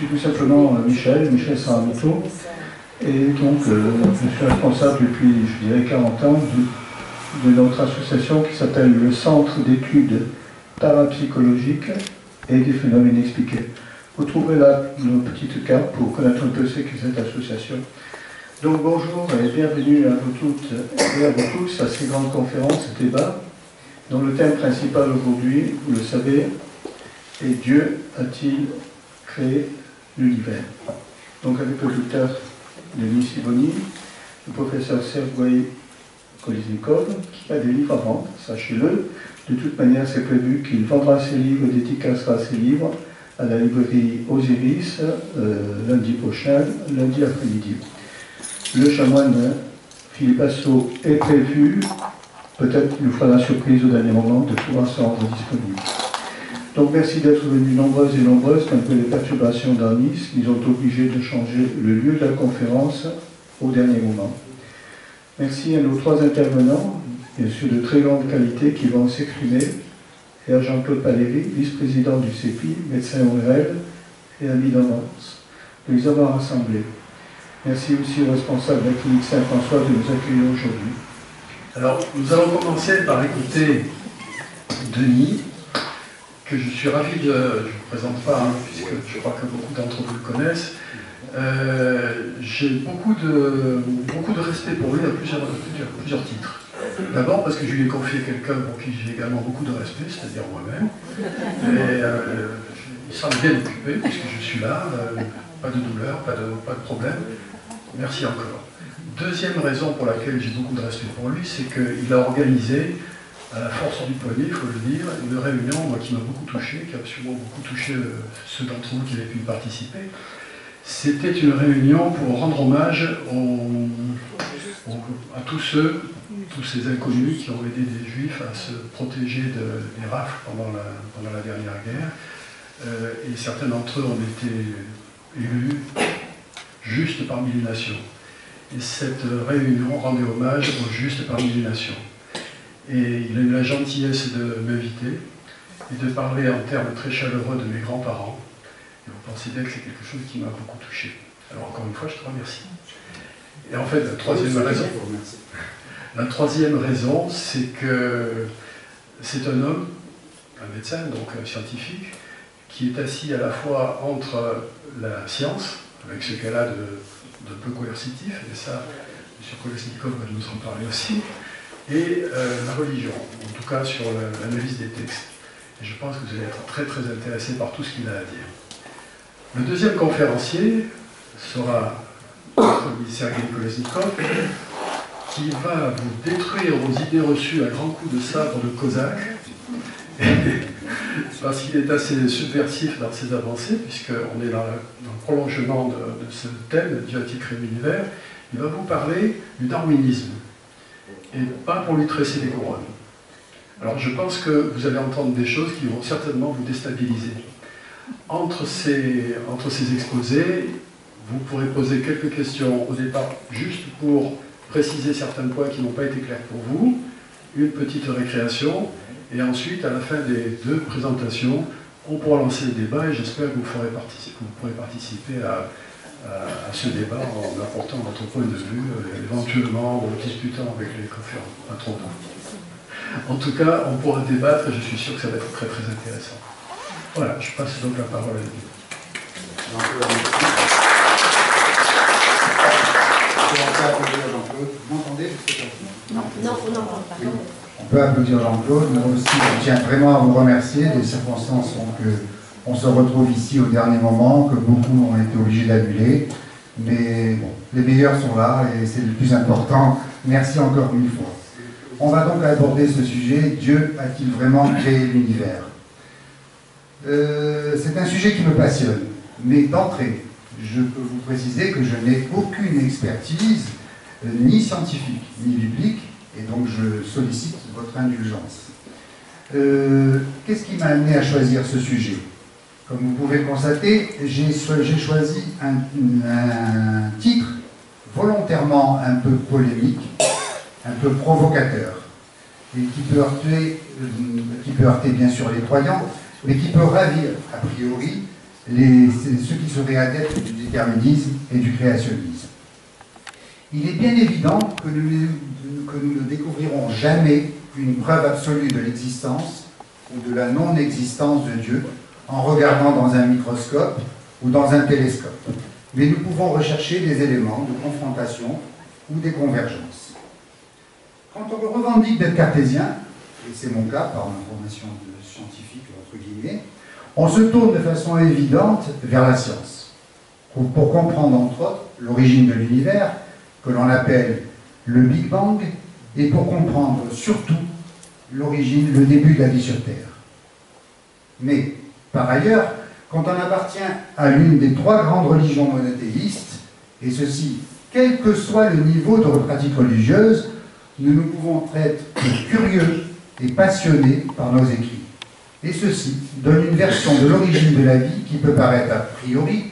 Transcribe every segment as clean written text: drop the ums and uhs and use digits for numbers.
suis tout simplement Michel Saramoto, et donc je suis responsable depuis, je dirais, 40 ans de notre association qui s'appelle le Centre d'études parapsychologiques et des phénomènes expliqués. Vous trouverez là nos petites cartes pour connaître un peu ce qu'est cette association. Donc bonjour et bienvenue à vous toutes et à vous tous à ces grandes conférences et débats dont le thème principal aujourd'hui, vous le savez, est Dieu a-t-il créé l'univers? Donc avec le docteur Denis Sibony, le professeur Sergueï Kolesnikov, qui a des livres à vendre, sachez-le. De toute manière, c'est prévu qu'il vendra ses livres, dédicacera ses livres à la librairie Osiris lundi prochain, lundi après-midi. Le chanoine Philippe Assot est prévu, peut-être qu'il nous fera la surprise au dernier moment de pouvoir se rendre disponible. Donc merci d'être venus nombreuses et nombreuses, quand les perturbations dans Nice nous ont obligés de changer le lieu de la conférence au dernier moment. Merci à nos trois intervenants, bien sûr de très grande qualité, qui vont s'exprimer, et à Jean-Claude Paléry, vice-président du CEPI, médecin ORL et ami d'enfance, de les avoir rassemblés. Merci aussi aux responsables de la clinique Saint-François de nous accueillir aujourd'hui. Alors, nous allons commencer par écouter Denis, que je suis ravi de... Je ne vous présente pas, hein, puisque je crois que beaucoup d'entre vous le connaissent. J'ai beaucoup de respect pour lui à plusieurs titres. D'abord parce que je lui ai confié quelqu'un pour qui j'ai également beaucoup de respect, c'est-à-dire moi-même. Et il semble bien occupé, puisque je suis là, pas de douleur, pas de problème. Merci encore. Deuxième raison pour laquelle j'ai beaucoup de respect pour lui, c'est qu'il a organisé, à la force du poignet, il faut le dire, une réunion moi, qui m'a beaucoup touché, qui a sûrement beaucoup touché ceux d'entre vous qui avaient pu y participer. C'était une réunion pour rendre hommage à tous ces inconnus qui ont aidé des Juifs à se protéger des rafles pendant la dernière guerre. Et certains d'entre eux ont été élus justes parmi les nations. Et cette réunion rendait hommage aux justes parmi les nations. Et il a eu la gentillesse de m'inviter et de parler en termes très chaleureux de mes grands-parents. Et vous pensez bien que c'est quelque chose qui m'a beaucoup touché. Alors encore une fois, je te remercie. Et en fait, la troisième raison, c'est que c'est un homme, un médecin, donc un scientifique, qui est assis à la fois entre la science, avec ce qu'elle a de peu coercitif, et ça, M. Kolesnikov va nous en parler aussi, et la religion, en tout cas sur l'analyse des textes. Et je pense que vous allez être très très intéressés par tout ce qu'il a à dire. Le deuxième conférencier sera le Sergueï Kolesnikov, qui va vous détruire vos idées reçues à grands coups de sabre de cosaque, parce qu'il est assez subversif dans ses avancées, puisqu'on est dans le prolongement de ce thème, Dieu a-t-il créé l'univers. Il va vous parler du darwinisme, et pas pour lui tresser des couronnes. Alors je pense que vous allez entendre des choses qui vont certainement vous déstabiliser. Entre ces exposés, vous pourrez poser quelques questions au départ, juste pour préciser certains points qui n'ont pas été clairs pour vous, une petite récréation, et ensuite, à la fin des deux présentations, on pourra lancer le débat, et j'espère que vous pourrez participer à ce débat en apportant votre point de vue, éventuellement en discutant avec les conférences, pas trop tôt. En tout cas, on pourra débattre, et je suis sûr que ça va être très très intéressant. Voilà, je passe donc la parole à vous. Vous m'entendez? Non, on n'entend pas. Oui. On peut applaudir Jean-Claude. Moi aussi, je tiens vraiment à vous remercier. Les circonstances font qu'on se retrouve ici au dernier moment, que beaucoup ont été obligés d'annuler. Mais bon, les meilleurs sont là et c'est le plus important. Merci encore une fois. On va donc aborder ce sujet. Dieu a-t-il vraiment créé l'univers? C'est un sujet qui me passionne. Mais d'entrée, je peux vous préciser que je n'ai aucune expertise, ni scientifique, ni biblique, et donc je sollicite votre indulgence. Qu'est-ce qui m'a amené à choisir ce sujet? Comme vous pouvez le constater, j'ai choisi un titre volontairement un peu polémique, un peu provocateur, et qui peut heurter bien sûr les croyants, mais qui peut ravir, a priori, ceux qui seraient adeptes du déterminisme et du créationnisme. Il est bien évident que nous ne découvrirons jamais une preuve absolue de l'existence ou de la non-existence de Dieu en regardant dans un microscope ou dans un télescope. Mais nous pouvons rechercher des éléments de confrontation ou des convergences. Quand on revendique d'être cartésien, et c'est mon cas par ma formation de scientifique, entre guillemets, on se tourne de façon évidente vers la science, pour comprendre entre autres l'origine de l'univers, que l'on appelle le Big Bang, et pour comprendre surtout l'origine, le début de la vie sur Terre. Mais, par ailleurs, quand on appartient à l'une des 3 grandes religions monothéistes, et ceci, quel que soit le niveau de pratique religieuse, nous ne pouvons être que curieux et passionnés par nos écrits. Et ceci donne une version de l'origine de la vie qui peut paraître a priori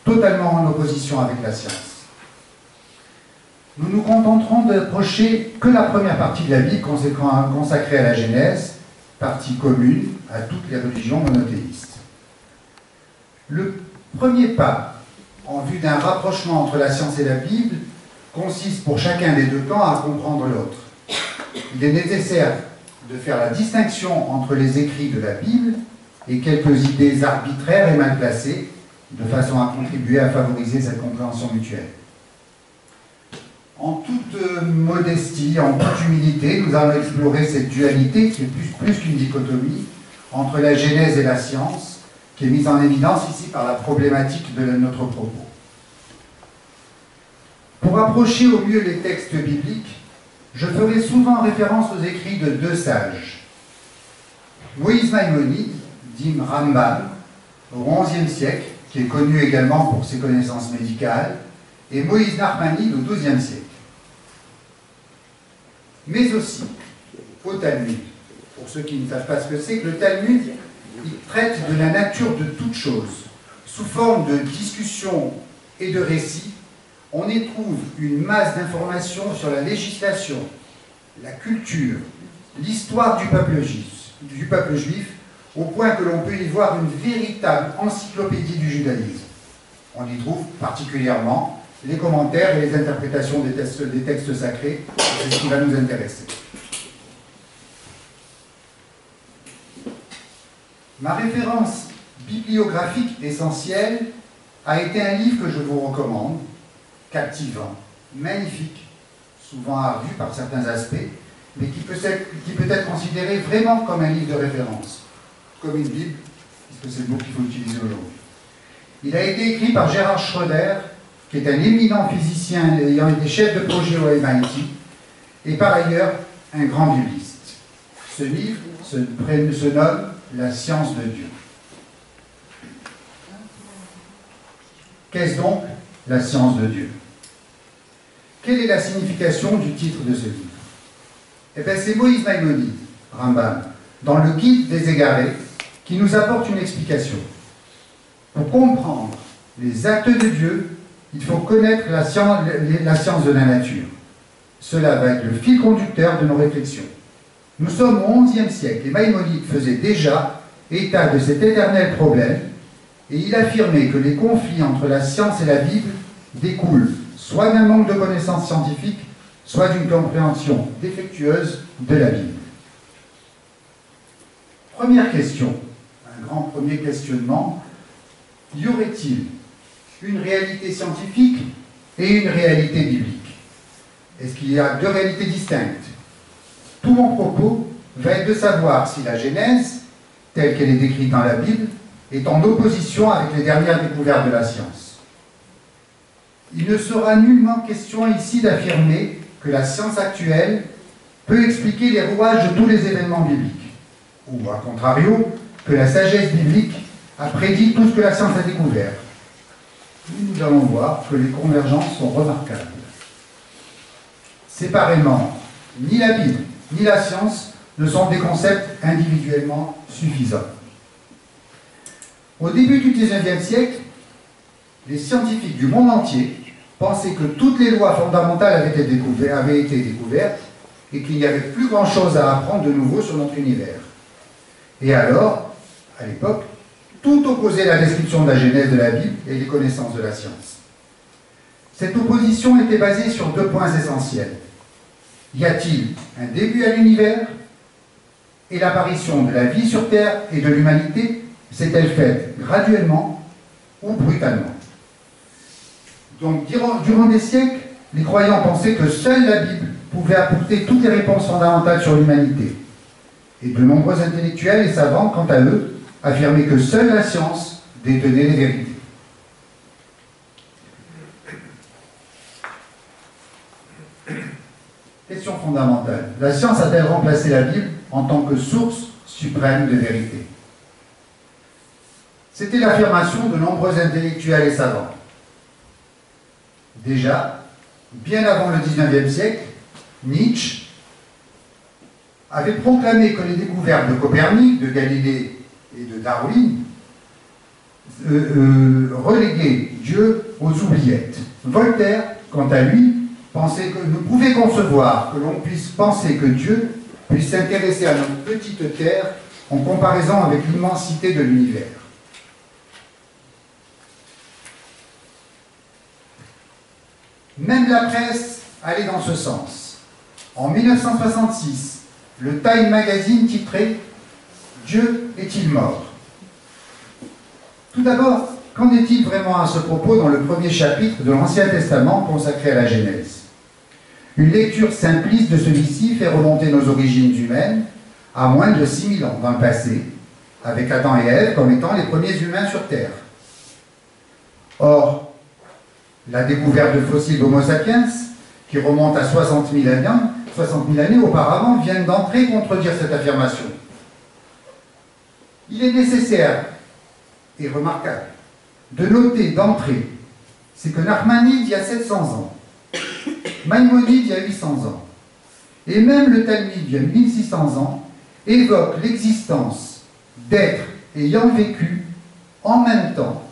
totalement en opposition avec la science. Nous nous contenterons d'approcher que la première partie de la Bible consacrée à la Genèse, partie commune à toutes les religions monothéistes. Le premier pas en vue d'un rapprochement entre la science et la Bible consiste pour chacun des 2 camps à comprendre l'autre. Il est nécessaire de faire la distinction entre les écrits de la Bible et quelques idées arbitraires et mal placées, de façon à contribuer à favoriser cette compréhension mutuelle. En toute modestie, en toute humilité, nous allons explorer cette dualité qui est plus qu'une dichotomie entre la Genèse et la science, qui est mise en évidence ici par la problématique de notre propos. Pour approcher au mieux les textes bibliques, je ferai souvent référence aux écrits de 2 sages. Moïse Maïmonide, dit Rambam, au XIe siècle, qui est connu également pour ses connaissances médicales, et Moïse Narmanide au XIIe siècle. Mais aussi au Talmud. Pour ceux qui ne savent pas ce que c'est, que le Talmud, il traite de la nature de toute chose. Sous forme de discussions et de récits, on y trouve une masse d'informations sur la législation, la culture, l'histoire du peuple juif, au point que l'on peut y voir une véritable encyclopédie du judaïsme. On y trouve particulièrement les commentaires et les interprétations des textes sacrés, c'est ce qui va nous intéresser. Ma référence bibliographique essentielle a été un livre que je vous recommande, captivant, magnifique, souvent ardu par certains aspects, mais qui peut être considéré vraiment comme un livre de référence, comme une Bible, puisque c'est le mot qu'il faut utiliser aujourd'hui. Il a été écrit par Gerhard Schröder, qui est un éminent physicien ayant été chef de projet au MIT, et par ailleurs un grand bibliste. Ce livre se nomme « La science de Dieu ». Qu'est-ce donc la science de Dieu? Quelle est la signification du titre de ce livre? Eh bien, c'est Moïse Maïmonide, Rambam, dans le Guide des égarés, qui nous apporte une explication. Pour comprendre les actes de Dieu, il faut connaître la science de la nature. Cela va être le fil conducteur de nos réflexions. Nous sommes au XIe siècle et Maïmonide faisait déjà état de cet éternel problème et il affirmait que les conflits entre la science et la Bible découlent soit d'un manque de connaissances scientifiques, soit d'une compréhension défectueuse de la Bible. Première question, un grand premier questionnement, y aurait-il une réalité scientifique et une réalité biblique? Est-ce qu'il y a 2 réalités distinctes? Tout mon propos va être de savoir si la Genèse, telle qu'elle est décrite dans la Bible, est en opposition avec les dernières découvertes de la science. Il ne sera nullement question ici d'affirmer que la science actuelle peut expliquer les rouages de tous les événements bibliques, ou, à contrario, que la sagesse biblique a prédit tout ce que la science a découvert. Nous allons voir que les convergences sont remarquables. Séparément, ni la Bible ni la science ne sont des concepts individuellement suffisants. Au début du XIXe siècle, les scientifiques du monde entier pensaient que toutes les lois fondamentales avaient été découvertes et qu'il n'y avait plus grand-chose à apprendre de nouveau sur notre univers. Et alors, à l'époque, tout opposer la description de la genèse de la Bible et les connaissances de la science. Cette opposition était basée sur 2 points essentiels. Y a-t-il un début à l'univers? Et l'apparition de la vie sur Terre et de l'humanité s'est-elle faite graduellement ou brutalement? Donc, durant des siècles, les croyants pensaient que seule la Bible pouvait apporter toutes les réponses fondamentales sur l'humanité. Et de nombreux intellectuels et savants, quant à eux, affirmaient que seule la science détenait les vérités. Question fondamentale. La science a-t-elle remplacé la Bible en tant que source suprême de vérité? C'était l'affirmation de nombreux intellectuels et savants. Déjà, bien avant le XIXe siècle, Nietzsche avait proclamé que les découvertes de Copernic, de Galilée et de Darwin reléguaient Dieu aux oubliettes. Voltaire, quant à lui, pensait que nous pouvait concevoir que l'on puisse penser que Dieu puisse s'intéresser à notre petite terre en comparaison avec l'immensité de l'univers. Même la presse allait dans ce sens. En 1966, le Time Magazine titrait « Dieu est-il mort ?» Tout d'abord, qu'en est-il vraiment à ce propos dans le premier chapitre de l'Ancien Testament consacré à la Genèse? Une lecture simpliste de celui-ci fait remonter nos origines humaines à moins de 6000 ans dans le passé, avec Adam et Ève comme étant les premiers humains sur Terre. Or, la découverte de fossiles d'Homo sapiens, qui remonte à 60 000 années auparavant, vient d'entrer contredire cette affirmation. Il est nécessaire et remarquable de noter d'entrée, c'est que Nachmanide, il y a 700 ans, Maïmonide, il y a 800 ans, et même le Talmud, il y a 1600 ans, évoque l'existence d'êtres ayant vécu en même temps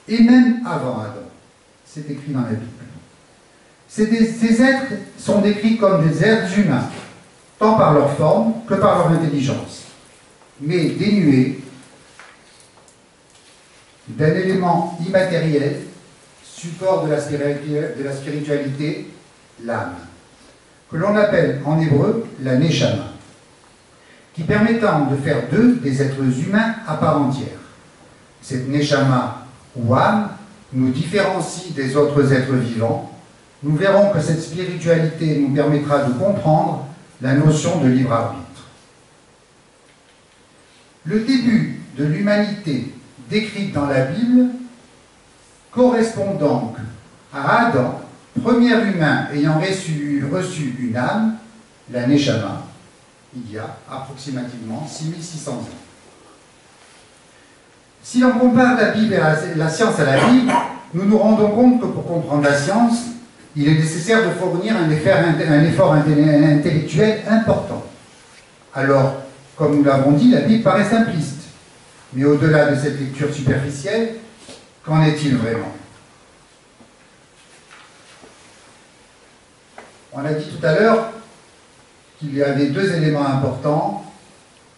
et même avant Adam. C'est écrit dans la Bible. Ces êtres sont décrits comme des êtres humains, tant par leur forme que par leur intelligence, mais dénués d'un élément immatériel, support de la spiritualité, l'âme, que l'on appelle en hébreu la neshama, qui permettant de faire d'eux des êtres humains à part entière. Cette neshama ou âme nous différencie des autres êtres vivants. Nous verrons que cette spiritualité nous permettra de comprendre la notion de libre arbitre. Le début de l'humanité décrite dans la Bible correspond donc à Adam, premier humain ayant reçu une âme, la Neshama, il y a approximativement 6600 ans. Si l'on compare la Bible et la science à la Bible, nous nous rendons compte que pour comprendre la science, il est nécessaire de fournir un effort intellectuel important. Alors, comme nous l'avons dit, la Bible paraît simpliste. Mais au-delà de cette lecture superficielle, qu'en est-il vraiment? On a dit tout à l'heure qu'il y avait 2 éléments importants.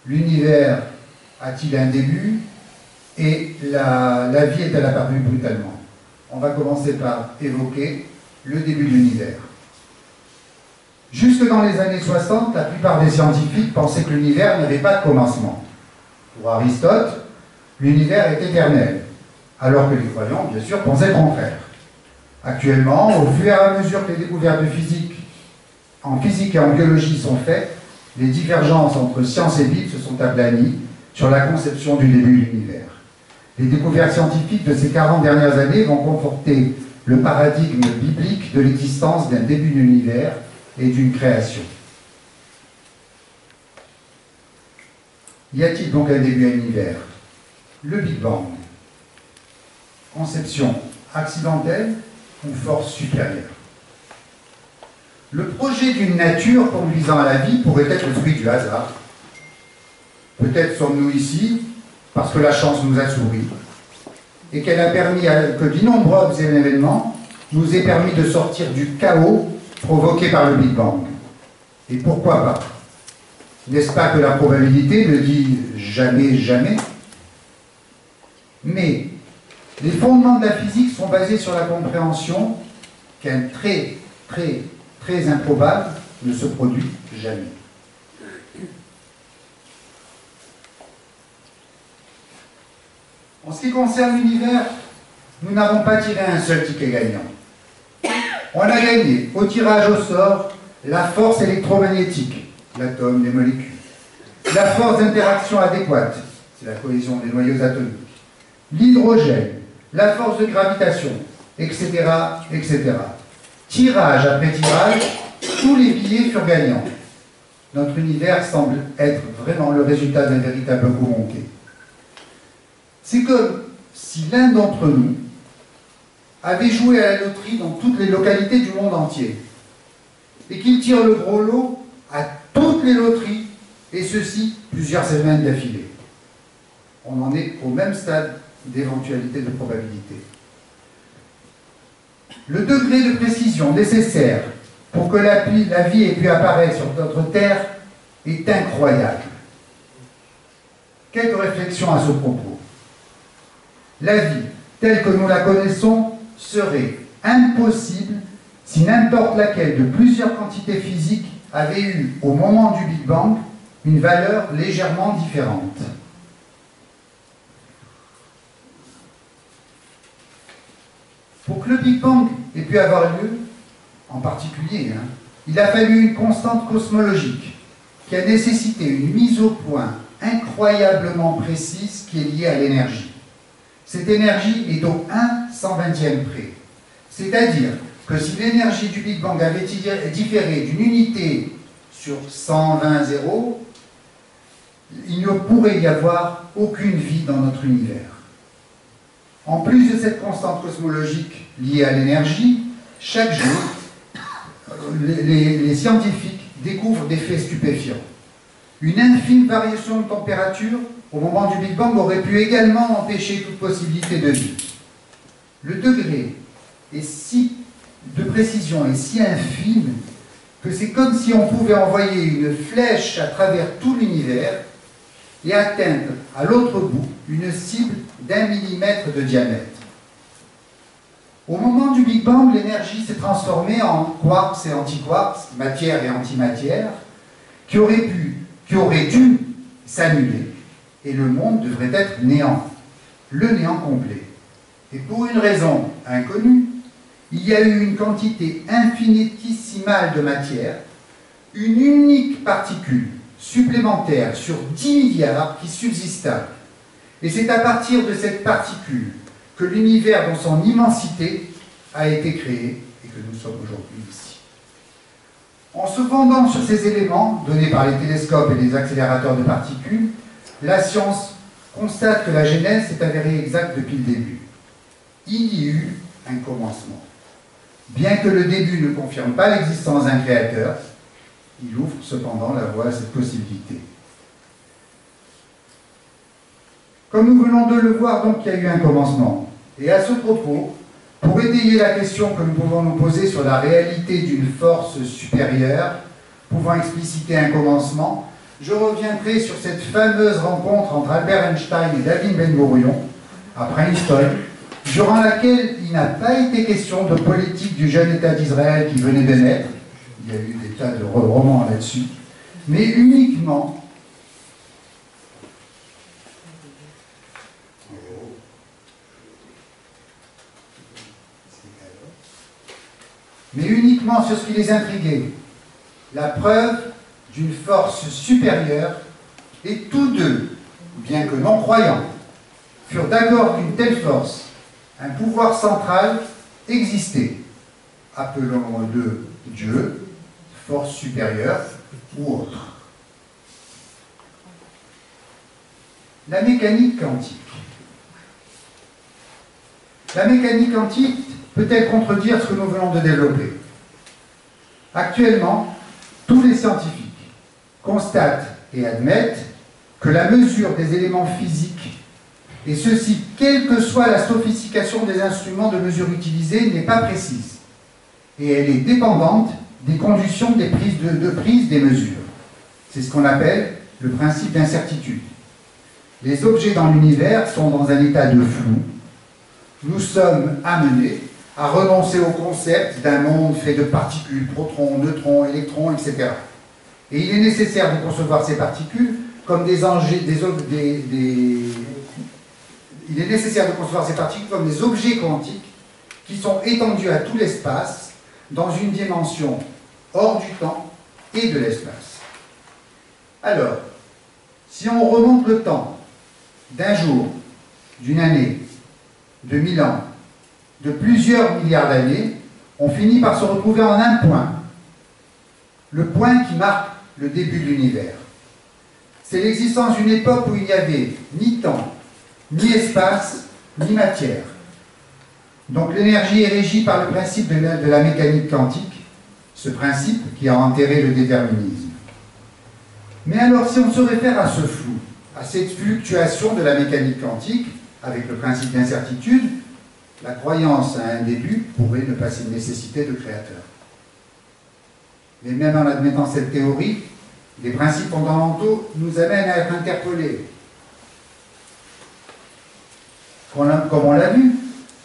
L'univers a-t-il un début? Et la vie est-elle apparue brutalement? On va commencer par évoquer le début de l'univers. Jusque dans les années 60, la plupart des scientifiques pensaient que l'univers n'avait pas de commencement. Pour Aristote, l'univers est éternel, alors que les croyants, bien sûr, pensaient le contraire. Actuellement, au fur et à mesure que les découvertes en physique et en biologie sont faites, les divergences entre science et Bible se sont aplanies sur la conception du début de l'univers. Les découvertes scientifiques de ces 40 dernières années vont conforter le paradigme biblique de l'existence d'un début de l'univers et d'une création. Y a-t-il donc un début à l'univers? Le Big Bang. Conception accidentelle ou force supérieure? Le projet d'une nature conduisant à la vie pourrait être le fruit du hasard. Peut-être sommes-nous ici parce que la chance nous a souri et qu'elle a permis que d'innombrables événements nous aient permis de sortir du chaos provoqué par le Big Bang. Et pourquoi pas? N'est-ce pas que la probabilité ne dit jamais, jamais? Mais les fondements de la physique sont basés sur la compréhension qu'un très improbable ne se produit jamais. En ce qui concerne l'univers, nous n'avons pas tiré un seul ticket gagnant. On a gagné au tirage au sort la force électromagnétique, l'atome, les molécules, la force d'interaction adéquate, c'est la cohésion des noyaux atomiques, l'hydrogène, la force de gravitation, etc., etc. Tirage après tirage, tous les billets furent gagnants. Notre univers semble être vraiment le résultat d'un véritable coup monté. C'est comme si l'un d'entre nous avait joué à la loterie dans toutes les localités du monde entier et qu'il tire le gros lot à toutes les loteries, et ceci plusieurs semaines d'affilée. On en est au même stade d'éventualité de probabilité. Le degré de précision nécessaire pour que la vie ait pu apparaître sur notre Terre est incroyable. Quelques réflexions à ce propos. La vie, telle que nous la connaissons, serait impossible si n'importe laquelle de plusieurs quantités physiques avait eu, au moment du Big Bang, une valeur légèrement différente. Pour que le Big Bang ait pu avoir lieu, en particulier, il a fallu une constante cosmologique qui a nécessité une mise au point incroyablement précise qui est liée à l'énergie. Cette énergie est au 1/120e près. C'est-à-dire que si l'énergie du Big Bang avait différé d'une unité sur 120 zéros, il ne pourrait y avoir aucune vie dans notre univers. En plus de cette constante cosmologique liée à l'énergie, chaque jour, les scientifiques découvrent des faits stupéfiants. Une infime variation de température au moment du Big Bang aurait pu également empêcher toute possibilité de vie. Le degré de précision est si infime que c'est comme si on pouvait envoyer une flèche à travers tout l'univers et atteindre à l'autre bout une cible d'1 millimètre de diamètre. Au moment du Big Bang, l'énergie s'est transformée en quarks et antiquarks, matière et antimatière, qui auraient dû s'annuler, et le monde devrait être néant, le néant complet. Et pour une raison inconnue, il y a eu une quantité infinitésimale de matière, une unique particule supplémentaire sur 10 milliards qui subsista. Et c'est à partir de cette particule que l'univers dans son immensité a été créé et que nous sommes aujourd'hui ici. En se fondant sur ces éléments, donnés par les télescopes et les accélérateurs de particules, la science constate que la genèse s'est avérée exacte depuis le début. Il y eut un commencement. Bien que le début ne confirme pas l'existence d'un créateur, il ouvre cependant la voie à cette possibilité. Comme nous venons de le voir, donc, il y a eu un commencement. Et à ce propos, pour étayer la question que nous pouvons nous poser sur la réalité d'une force supérieure, pouvant expliciter un commencement, je reviendrai sur cette fameuse rencontre entre Albert Einstein et David Ben Gourion, à Princeton, durant laquelle il n'a pas été question de politique du jeune État d'Israël qui venait de naître, il y a eu des tas de romans là-dessus, mais uniquement sur ce qui les intriguait, la preuve d'une force supérieure, et tous deux, bien que non croyants, furent d'accord qu'une telle force, un pouvoir central, existait. Appelons-le Dieu, force supérieure ou autre. La mécanique quantique. La mécanique quantique peut-elle contredire ce que nous venons de développer? Actuellement, tous les scientifiques constatent et admettent que la mesure des éléments physiques, et ceci quelle que soit la sophistication des instruments de mesure utilisés, n'est pas précise. Et elle est dépendante des conditions de prise des mesures. C'est ce qu'on appelle le principe d'incertitude. les objets dans l'univers sont dans un état de flou. Nous sommes amenés à renoncer au concept d'un monde fait de particules, protons, neutrons, électrons, etc. Et il est nécessaire de concevoir ces particules comme des objets quantiques qui sont étendus à tout l'espace dans une dimension hors du temps et de l'espace. Alors, si on remonte le temps d'un jour, d'une année, de 1000 ans, de plusieurs milliards d'années, on finit par se retrouver en un point. Le point qui marque le début de l'univers. C'est l'existence d'une époque où il n'y avait ni temps, ni espace, ni matière. Donc l'énergie est régie par le principe de la mécanique quantique, ce principe qui a enterré le déterminisme. Mais alors, si on se réfère à ce flou, à cette fluctuation de la mécanique quantique, avec le principe d'incertitude, la croyance à un début pourrait ne pas être une nécessité de créateur. Mais même en admettant cette théorie, les principes fondamentaux nous amènent à être interpellés. Comme on l'a vu,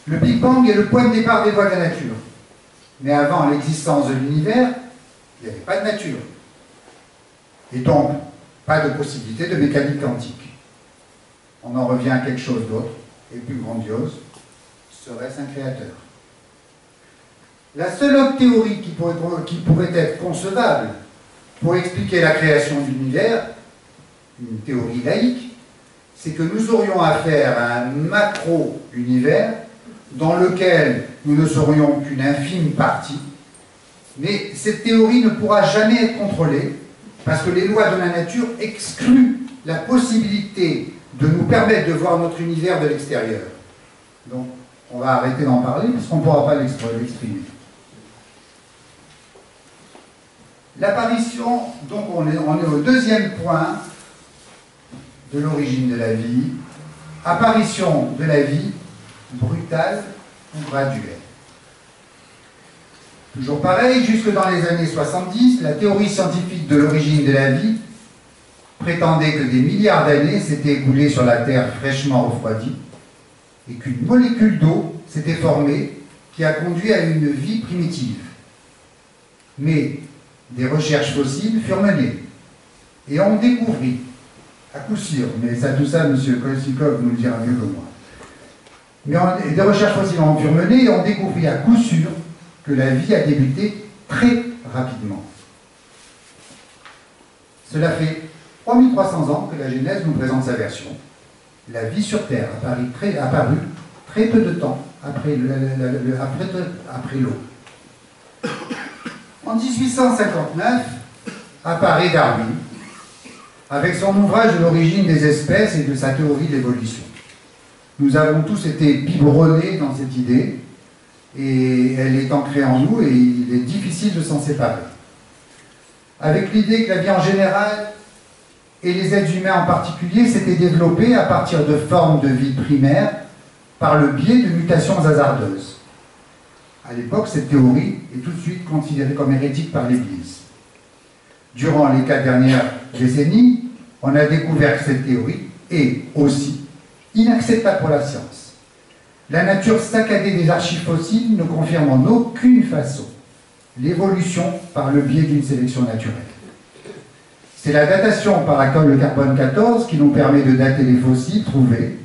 le Big Bang est le point de départ des lois de la nature. Mais avant l'existence de l'univers, il n'y avait pas de nature. Et donc, pas de possibilité de mécanique quantique. On en revient à quelque chose d'autre, et plus grandiose, serait-ce un créateur? La seule autre théorie qui pourrait être concevable pour expliquer la création de l'univers, une théorie laïque, c'est que nous aurions affaire à un macro-univers dans lequel nous ne serions qu'une infime partie, mais cette théorie ne pourra jamais être contrôlée parce que les lois de la nature excluent la possibilité de nous permettre de voir notre univers de l'extérieur. Donc, on va arrêter d'en parler parce qu'on ne pourra pas l'exprimer. L'apparition, donc on est au deuxième point de l'origine de la vie, apparition de la vie brutale ou graduelle. Toujours pareil, jusque dans les années 70, la théorie scientifique de l'origine de la vie prétendait que des milliards d'années s'étaient écoulées sur la Terre fraîchement refroidie et qu'une molécule d'eau s'était formée qui a conduit à une vie primitive. Mais des recherches fossiles furent menées et on découvrit, à coup sûr, mais tout ça, M. Kolesnikov nous le dira mieux que moi, mais des recherches fossiles furent menées et on découvrit à coup sûr que la vie a débuté très rapidement. Cela fait 3300 ans que la Genèse nous présente sa version. La vie sur Terre apparut très peu de temps après l'eau. En 1859, apparaît Darwin, avec son ouvrage de l'origine des espèces et de sa théorie de l'évolution. Nous avons tous été biberonnés dans cette idée, et elle est ancrée en nous, et il est difficile de s'en séparer. Avec l'idée que la vie en général, et les êtres humains en particulier, s'étaient développés à partir de formes de vie primaires, par le biais de mutations hasardeuses. À l'époque, cette théorie est tout de suite considérée comme hérétique par l'Église. Durant les 4 dernières décennies, on a découvert que cette théorie est aussi inacceptable pour la science. La nature saccadée des archives fossiles ne confirme en aucune façon l'évolution par le biais d'une sélection naturelle. C'est la datation par le carbone 14 qui nous permet de dater les fossiles trouvés,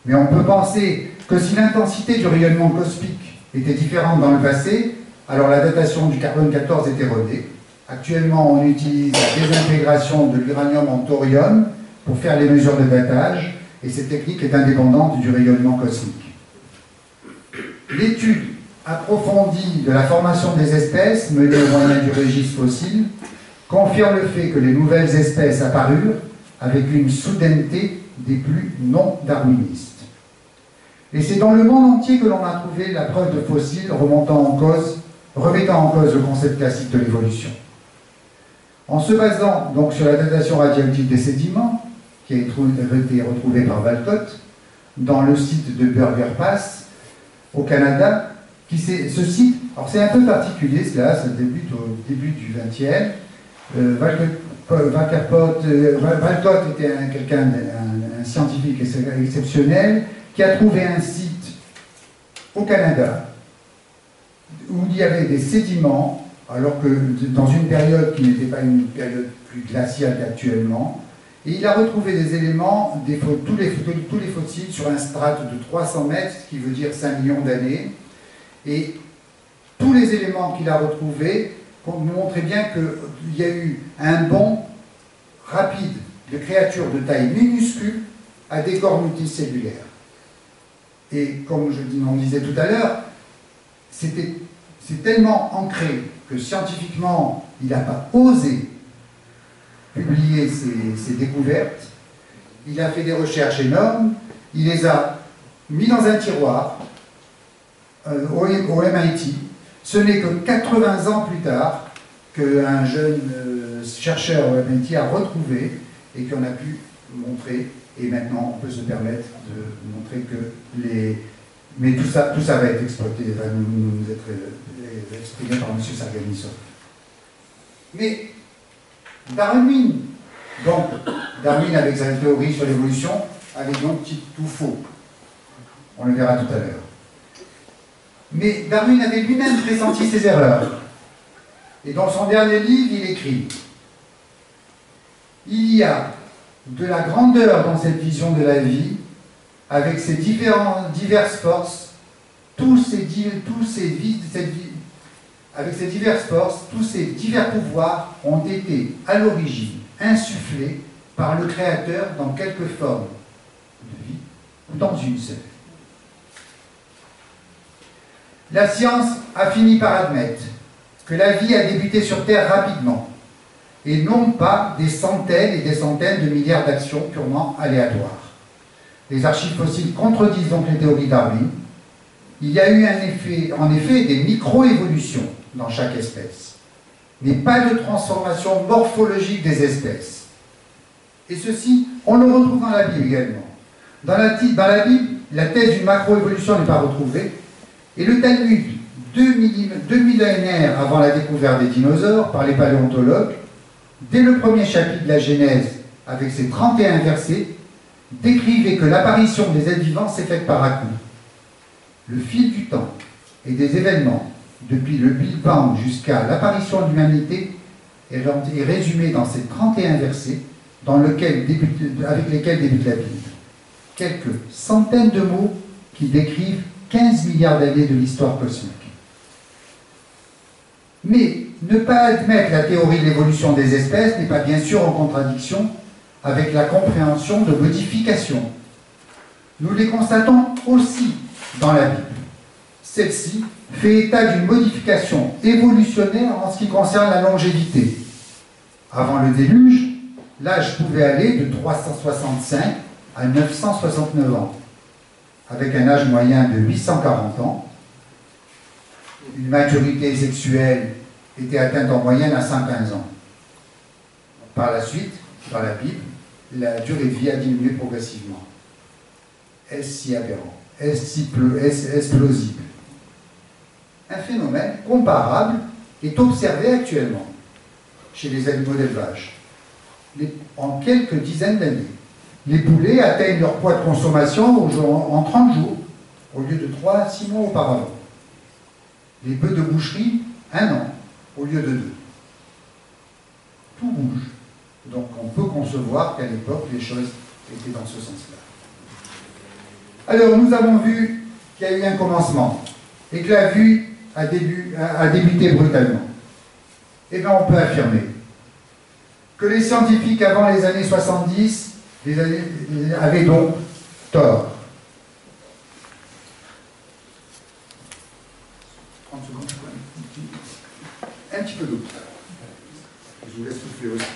mais on peut penser que si l'intensité du rayonnement cosmique était différente dans le passé, alors la datation du carbone 14 est erronée. Actuellement, on utilise la désintégration de l'uranium en thorium pour faire les mesures de datage, et cette technique est indépendante du rayonnement cosmique. L'étude approfondie de la formation des espèces, menée au moyen du registre fossile, confirme le fait que les nouvelles espèces apparurent avec une soudaineté des plus non darwinistes. Et c'est dans le monde entier que l'on a trouvé la preuve de fossiles remettant en cause le concept classique de l'évolution. En se basant donc sur la datation radioactive des sédiments, qui a été retrouvée par Walcott, dans le site de Burger Pass, au Canada, ce site, alors c'est un peu particulier cela, ça débute au début du XXe. Walcott était un un scientifique exceptionnel qui a trouvé un site au Canada où il y avait des sédiments, alors que dans une période qui n'était pas une période plus glaciale qu'actuellement, et il a retrouvé des éléments, tous les fossiles sur un strate de 300 mètres, ce qui veut dire 5 millions d'années, et tous les éléments qu'il a retrouvés nous montraient bien qu'il y a eu un bond rapide de créatures de taille minuscule à des corps multicellulaires. Et comme on disait tout à l'heure, c'est tellement ancré que scientifiquement, il n'a pas osé publier ses découvertes. Il a fait des recherches énormes, il les a mis dans un tiroir au MIT. Ce n'est que 80 ans plus tard qu'un jeune chercheur au MIT a retrouvé et qu'on a pu montrer, et maintenant on peut se permettre de montrer que les... Mais tout ça va être exploité, va nous être exprimé par M. Sarganissov. Mais Darwin, donc Darwin avec sa théorie sur l'évolution, avait donc tout faux. On le verra tout à l'heure. Mais Darwin avait lui-même pressenti ses erreurs. Et dans son dernier livre, il écrit: il y a de la grandeur dans cette vision de la vie, avec ses diverses forces, avec ces diverses forces, tous ces divers pouvoirs ont été à l'origine insufflés par le Créateur dans quelque forme de vie ou dans une seule. La science a fini par admettre que la vie a débuté sur Terre rapidement, et non pas des centaines et des centaines de milliards d'actions purement aléatoires. Les archives fossiles contredisent donc les théories Darwin. Il y a eu en effet des micro-évolutions dans chaque espèce, mais pas de transformation morphologique des espèces. Et ceci, on le retrouve dans la Bible également. Dans la Bible, la thèse d'une macro-évolution n'est pas retrouvée, et le Talmud, 2 millénaires avant la découverte des dinosaures par les paléontologues, dès le premier chapitre de la Genèse, avec ses 31 versets, décrivait que l'apparition des êtres vivants s'est faite par à-coups. Le fil du temps et des événements, depuis le Big Bang jusqu'à l'apparition de l'humanité, est résumé dans ces 31 versets avec lesquels débute la Bible. Quelques centaines de mots qui décrivent 15 milliards d'années de l'histoire cosmique. Mais ne pas admettre la théorie de l'évolution des espèces n'est pas bien sûr en contradiction avec la compréhension de modifications. Nous les constatons aussi dans la Bible. Celle-ci fait état d'une modification évolutionnaire en ce qui concerne la longévité. Avant le déluge, l'âge pouvait aller de 365 à 969 ans, avec un âge moyen de 840 ans. Une maturité sexuelle était atteinte en moyenne à 115 ans. Par la suite, dans la Bible, la durée de vie a diminué progressivement. Est-ce si aberrant? Est-ce plausible? Un phénomène comparable est observé actuellement chez les animaux d'élevage. En quelques dizaines d'années, les poulets atteignent leur poids de consommation en 30 jours, au lieu de 3 à 6 mois auparavant. Les bœufs de boucherie, 1 an, au lieu de 2. Tout bouge. Donc on peut concevoir qu'à l'époque, les choses étaient dans ce sens-là. Alors nous avons vu qu'il y a eu un commencement et que la vie a débuté brutalement. Eh bien on peut affirmer que les scientifiques avant les années 70 avaient donc tort. 30 secondes. Un petit peu d'eau. Je vous laisse souffler aussi.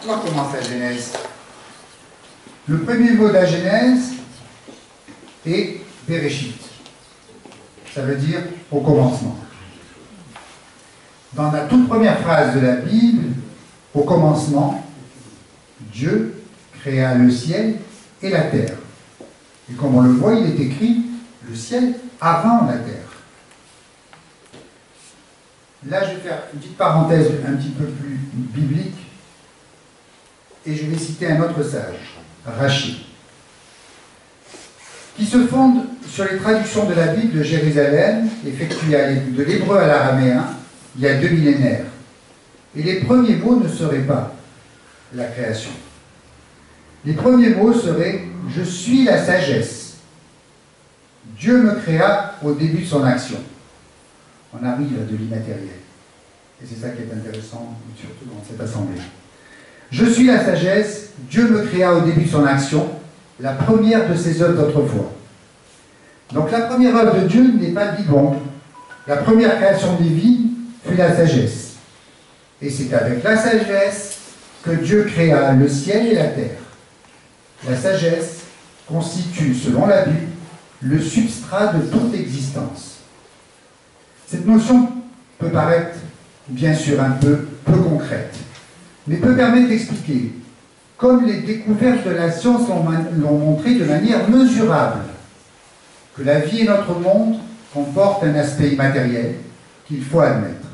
Comment commence la Genèse? Le premier mot de la Genèse est Bereshit. Ça veut dire au commencement. Dans la toute première phrase de la Bible, au commencement, Dieu créa le ciel et la terre. Et comme on le voit, il est écrit le ciel avant la terre. Là, je vais faire une petite parenthèse un petit peu plus biblique et je vais citer un autre sage, Rachi, qui se fonde sur les traductions de la Bible de Jérusalem, effectuées de l'hébreu à l'araméen, il y a 2 millénaires. Et les premiers mots ne seraient pas la création. Les premiers mots seraient « Je suis la sagesse ». Dieu me créa au début de son action. On arrive à de l'immatériel. Et c'est ça qui est intéressant, surtout dans cette assemblée. Je suis la sagesse, Dieu me créa au début de son action, la première de ses œuvres d'autrefois. Donc la première œuvre de Dieu n'est pas le bidon. La première création divine fut la sagesse. Et c'est avec la sagesse que Dieu créa le ciel et la terre. La sagesse constitue, selon la Bible, le substrat de toute existence. Cette notion peut paraître, bien sûr, un peu concrète, mais peut permettre d'expliquer, comme les découvertes de la science l'ont montré de manière mesurable, que la vie et notre monde comportent un aspect immatériel qu'il faut admettre.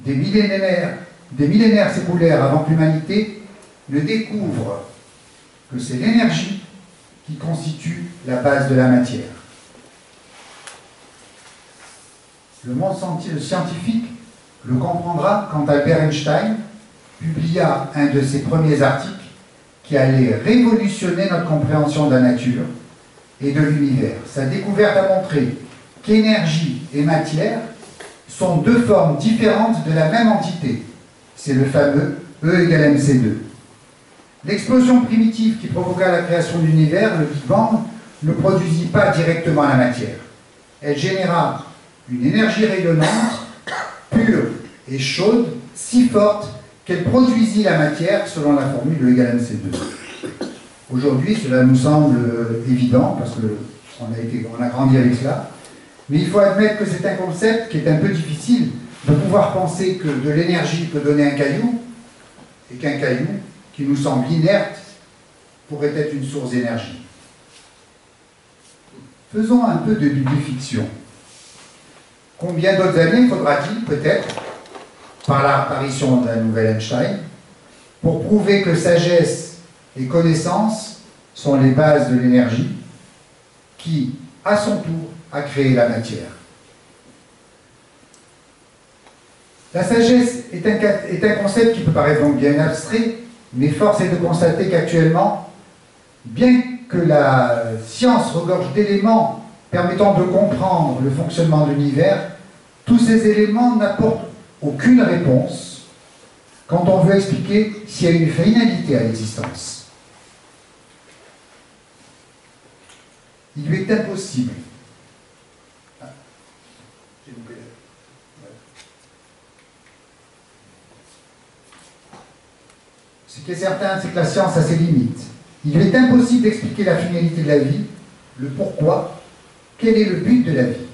Des millénaires s'écoulèrent avant que l'humanité ne découvre que c'est l'énergie qui constitue la base de la matière. Le monde scientifique le comprendra quand Albert Einstein publia un de ses premiers articles qui allait révolutionner notre compréhension de la nature et de l'univers. Sa découverte a montré qu'énergie et matière sont 2 formes différentes de la même entité. C'est le fameux E égale mc2. L'explosion primitive qui provoqua la création de l'univers, le Big Bang, ne produisit pas directement la matière. Elle généra une énergie rayonnante, pure et chaude, si forte qu'elle produisit la matière selon la formule E égale mc2. Aujourd'hui, cela nous semble évident, parce qu'on a grandi avec cela, mais il faut admettre que c'est un concept qui est un peu difficile de pouvoir penser que de l'énergie peut donner un caillou, et qu'un caillou qui nous semble inerte pourrait être une source d'énergie. Faisons un peu de biblifiction. Combien d'autres années faudra-t-il, peut-être, par l'apparition de la nouvelle Einstein, pour prouver que sagesse et connaissance sont les bases de l'énergie qui, à son tour, a créé la matière. La sagesse est un concept qui peut paraître donc bien abstrait, mais force est de constater qu'actuellement, bien que la science regorge d'éléments permettant de comprendre le fonctionnement de l'univers, tous ces éléments n'apportent aucune réponse quand on veut expliquer s'il y a une finalité à l'existence. Il lui est impossible. Ce qui est certain, c'est que la science a ses limites. Il lui est impossible d'expliquer la finalité de la vie, le pourquoi, quel est le but de la vie.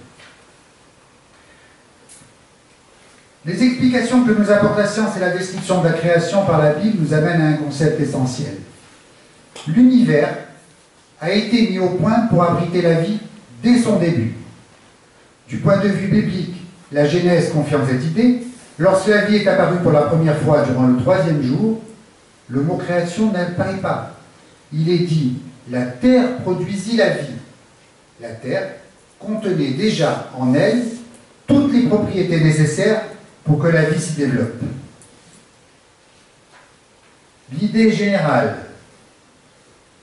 Les explications que nous apporte la science et la description de la création par la Bible nous amènent à un concept essentiel. L'univers a été mis au point pour abriter la vie dès son début. Du point de vue biblique, la Genèse confirme cette idée. Lorsque la vie est apparue pour la première fois durant le 3e jour, le mot création n'apparaît pas. Il est dit « la terre produisit la vie ». La terre contenait déjà en elle toutes les propriétés nécessaires pour que la vie s'y développe. L'idée générale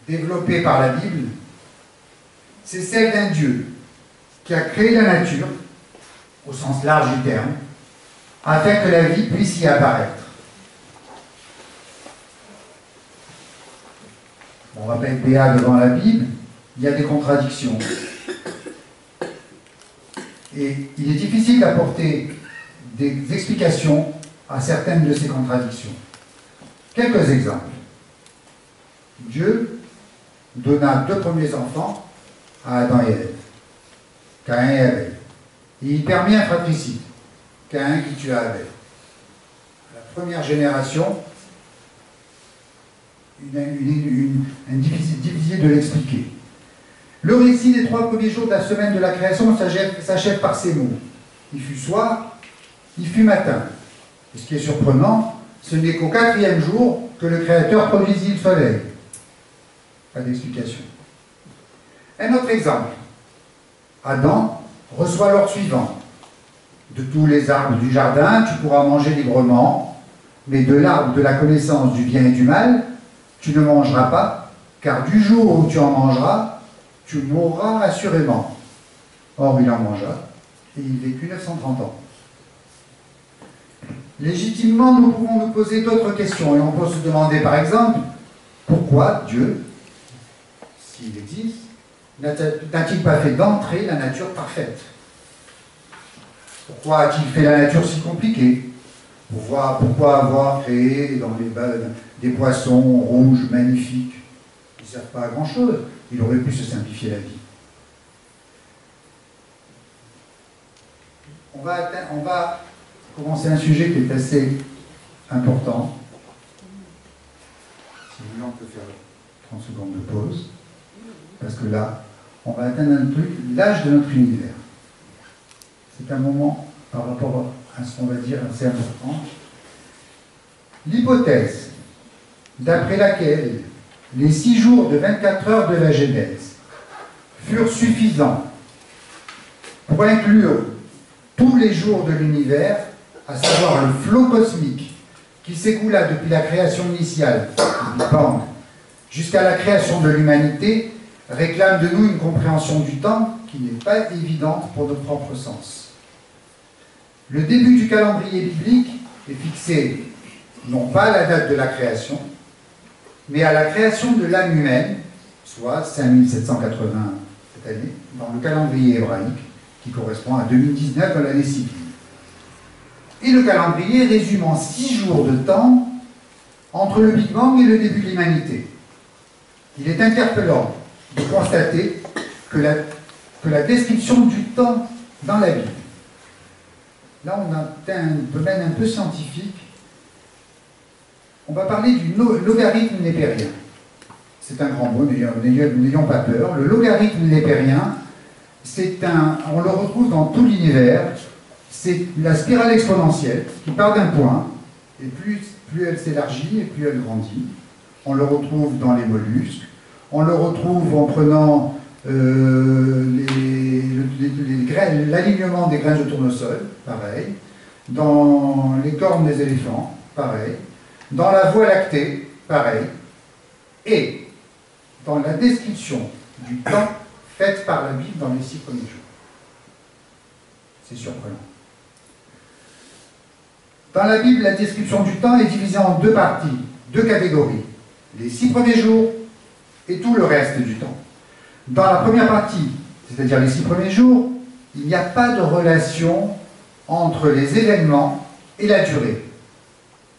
développée par la Bible, c'est celle d'un Dieu qui a créé la nature, au sens large du terme, afin que la vie puisse y apparaître. On va pas être béat devant la Bible, il y a des contradictions. Et il est difficile d'apporter des explications à certaines de ces contradictions. Quelques exemples. Dieu donna 2 premiers enfants à Adam et Ève, Caïn et Abel. Et il permit un fratricide, Caïn qui tua Abel. La première génération, difficile de l'expliquer. Le récit des 3 premiers jours de la semaine de la création s'achève par ces mots. Il fut soir, il fut matin. Et ce qui est surprenant, ce n'est qu'au 4e jour que le Créateur produisit le soleil. Pas d'explication. Un autre exemple. Adam reçoit l'ordre suivant. De tous les arbres du jardin, tu pourras manger librement, mais de l'arbre de la connaissance du bien et du mal, tu ne mangeras pas, car du jour où tu en mangeras, tu mourras assurément. Or, il en mangea, et il vécut 930 ans. Légitimement, nous pouvons nous poser d'autres questions, et on peut se demander, par exemple, pourquoi Dieu, s'il existe, n'a-t-il pas fait d'entrée la nature parfaite? Pourquoi a-t-il fait la nature si compliquée? Pourquoi avoir créé dans les balles des poissons rouges magnifiques? Ils ne servent pas à grand-chose. Il aurait pu se simplifier la vie. On va commencer un sujet qui est assez important. Si vous voulez, on peut faire 30 secondes de pause. Parce que là, on va atteindre un truc, l'âge de notre univers. C'est un moment, par rapport à ce qu'on va dire, assez important. L'hypothèse d'après laquelle les 6 jours de 24 heures de la Genèse furent suffisants pour inclure tous les jours de l'univers, à savoir le flot cosmique qui s'écoula depuis la création initiale, du Big Bang, jusqu'à la création de l'humanité, réclame de nous une compréhension du temps qui n'est pas évidente pour notre propre sens. Le début du calendrier biblique est fixé non pas à la date de la création, mais à la création de l'âme humaine, soit 5780 cette année, dans le calendrier hébraïque, qui correspond à 2019 dans l'année civile. Et le calendrier résume en 6 jours de temps entre le Big Bang et le début de l'humanité. Il est interpellant de constater que la description du temps dans la Bible, là on atteint un domaine un peu scientifique, on va parler du logarithme népérien. C'est un grand mot, n'ayons pas peur. Le logarithme népérien, on le retrouve dans tout l'univers, c'est la spirale exponentielle qui part d'un point, et plus elle s'élargit, et plus elle grandit. On le retrouve dans les mollusques, on le retrouve en prenant l'alignement des graines de tournesol, pareil, dans les cornes des éléphants, pareil, dans la Voie lactée, pareil, et dans la description du temps faite par la Bible dans les 6 premiers jours. C'est surprenant. Dans la Bible, la description du temps est divisée en 2 parties, 2 catégories. Les 6 premiers jours et tout le reste du temps. Dans la première partie, c'est-à-dire les 6 premiers jours, il n'y a pas de relation entre les événements et la durée.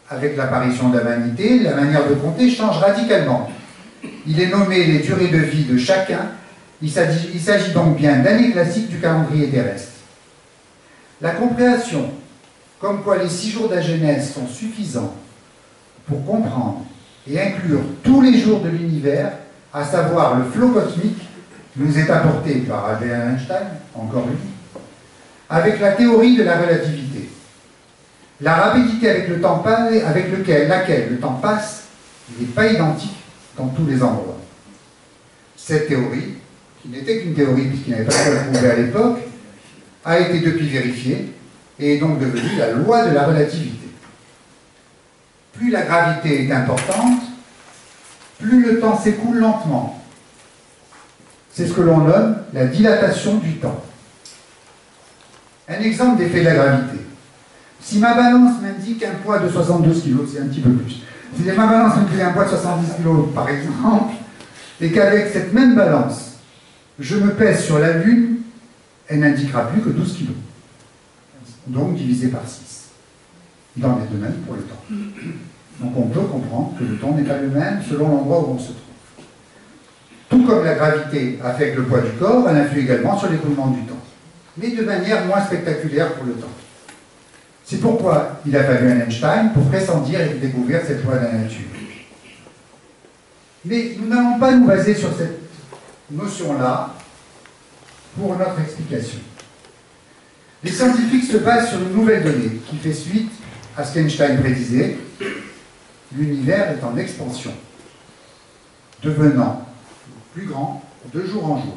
Avec l'apparition de l'humanité, la manière de compter change radicalement. Il est nommé les durées de vie de chacun. Il s'agit donc bien d'années classiques du calendrier terrestre. La compréhension, comme quoi les 6 jours de la Genèse sont suffisants pour comprendre et inclure tous les jours de l'univers, à savoir le flot cosmique, nous est apportée par Albert Einstein, encore lui, avec la théorie de la relativité. La rapidité avec laquelle le temps passe n'est pas identique dans tous les endroits. Cette théorie, qui n'était qu'une théorie puisqu'il n'avait pas pu la prouver à l'époque, a été depuis vérifiée et est donc devenue la loi de la relativité. Plus la gravité est importante, plus le temps s'écoule lentement. C'est ce que l'on nomme la dilatation du temps. Un exemple d'effet de la gravité. Si ma balance m'indique un poids de 72 kg, c'est un petit peu plus. Si ma balance m'indique un poids de 70 kg, par exemple, et qu'avec cette même balance, je me pèse sur la Lune, elle n'indiquera plus que 12 kg. Donc divisé par 6. Il en est de même pour le temps. Donc on peut comprendre que le temps n'est pas le même selon l'endroit où on se trouve. Tout comme la gravité affecte le poids du corps, elle influe également sur l'écoulement du temps, mais de manière moins spectaculaire pour le temps. C'est pourquoi il a fallu un Einstein pour pressentir et découvrir cette loi de la nature. Mais nous n'allons pas nous baser sur cette notion-là pour notre explication. Les scientifiques se basent sur une nouvelle donnée qui fait suite à ce qu'Einstein prédisait. L'univers est en expansion, devenant plus grand de jour en jour.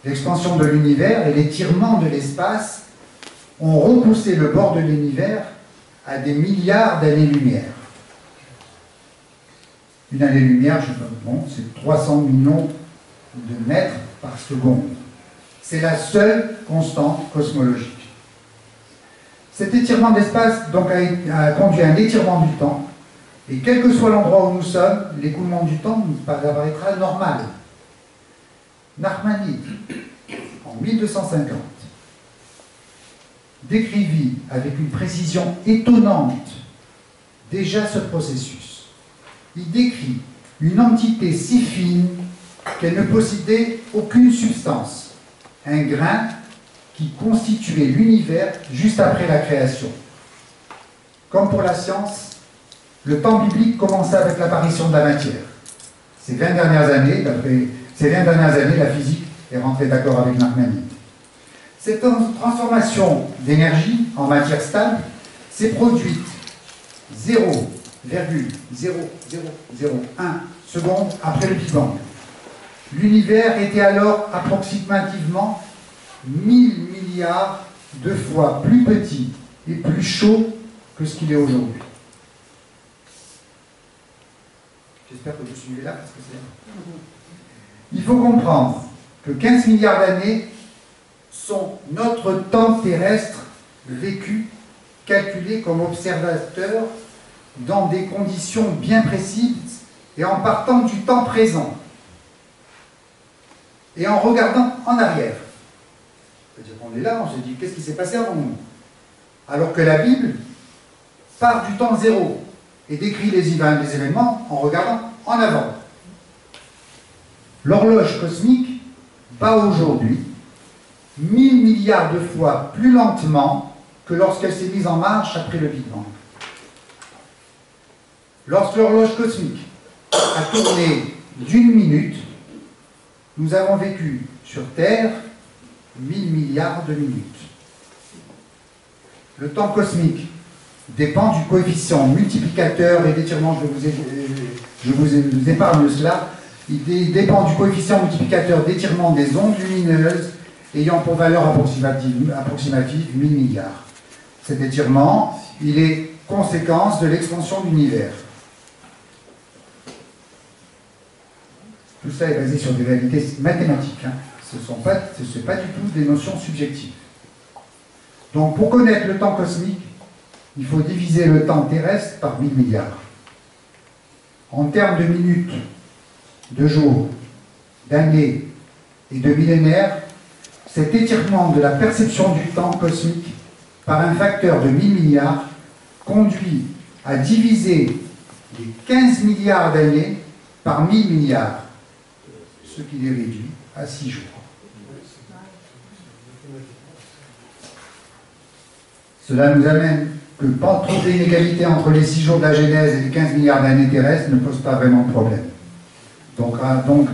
L'expansion de l'univers et l'étirement de l'espace ont repoussé le bord de l'univers à des milliards d'années-lumière. Une année-lumière, je sais pas, bon, c'est 300 millions de mètres par seconde. C'est la seule constante cosmologique. Cet étirement d'espace donc a conduit à un étirement du temps, et quel que soit l'endroit où nous sommes, l'écoulement du temps nous paraîtra normal. Nachmanide, en 1250, décrivit avec une précision étonnante déjà ce processus. Il décrit une entité si fine qu'elle ne possédait aucune substance, un grain qui constituait l'univers juste après la création. Comme pour la science, le temps biblique commença avec l'apparition de la matière. Ces 20 dernières années, la physique est rentrée d'accord avec Nachmanide. Cette transformation d'énergie en matière stable s'est produite 0,0001 secondes après le Big Bang. L'univers était alors approximativement 1000 milliards de fois plus petit et plus chaud que ce qu'il est aujourd'hui. J'espère que vous suivez là, parce que c'est... Il faut comprendre que 15 milliards d'années sont notre temps terrestre vécu, calculé comme observateur dans des conditions bien précises et en partant du temps présent et en regardant en arrière. C'est-à-dire qu'on est là, on se dit qu'est-ce qui s'est passé avant nous? Alors que la Bible part du temps zéro et décrit les événements en regardant en avant. L'horloge cosmique bat aujourd'hui 1000 milliards de fois plus lentement que lorsqu'elle s'est mise en marche après le Big Bang. Lorsque l'horloge cosmique a tourné d'une minute, nous avons vécu sur Terre 1000 milliards de minutes. Le temps cosmique dépend du coefficient multiplicateur et d'étirement, je vous épargne cela, il dépend du coefficient multiplicateur d'étirement des ondes lumineuses ayant pour valeur approximative 1000 milliards. Cet étirement, il est conséquence de l'expansion de l'univers. Tout ça est basé sur des réalités mathématiques. Hein. Ce n'est pas du tout des notions subjectives. Donc pour connaître le temps cosmique, il faut diviser le temps terrestre par 1000 milliards. En termes de minutes, de jours, d'années et de millénaires, cet étirement de la perception du temps cosmique par un facteur de 1000 milliards conduit à diviser les 15 milliards d'années par 1000 milliards, ce qui les réduit à 6 jours. Cela nous amène que pas trop d'inégalité entre les 6 jours de la Genèse et les 15 milliards d'années terrestres ne pose pas vraiment de problème. Donc,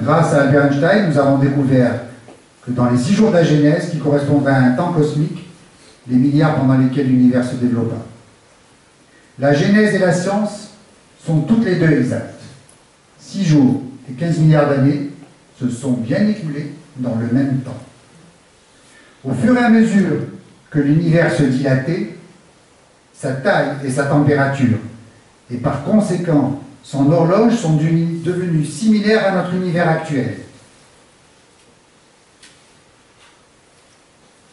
grâce à Albert Einstein, nous avons découvert que dans les 6 jours de la Genèse, qui correspondraient à un temps cosmique, les milliards pendant lesquels l'univers se développa. La Genèse et la science sont toutes les deux exactes. 6 jours et 15 milliards d'années se sont bien écoulés dans le même temps. Au fur et à mesure que l'univers se dilatait, sa taille et sa température, et par conséquent son horloge, sont devenues similaires à notre univers actuel.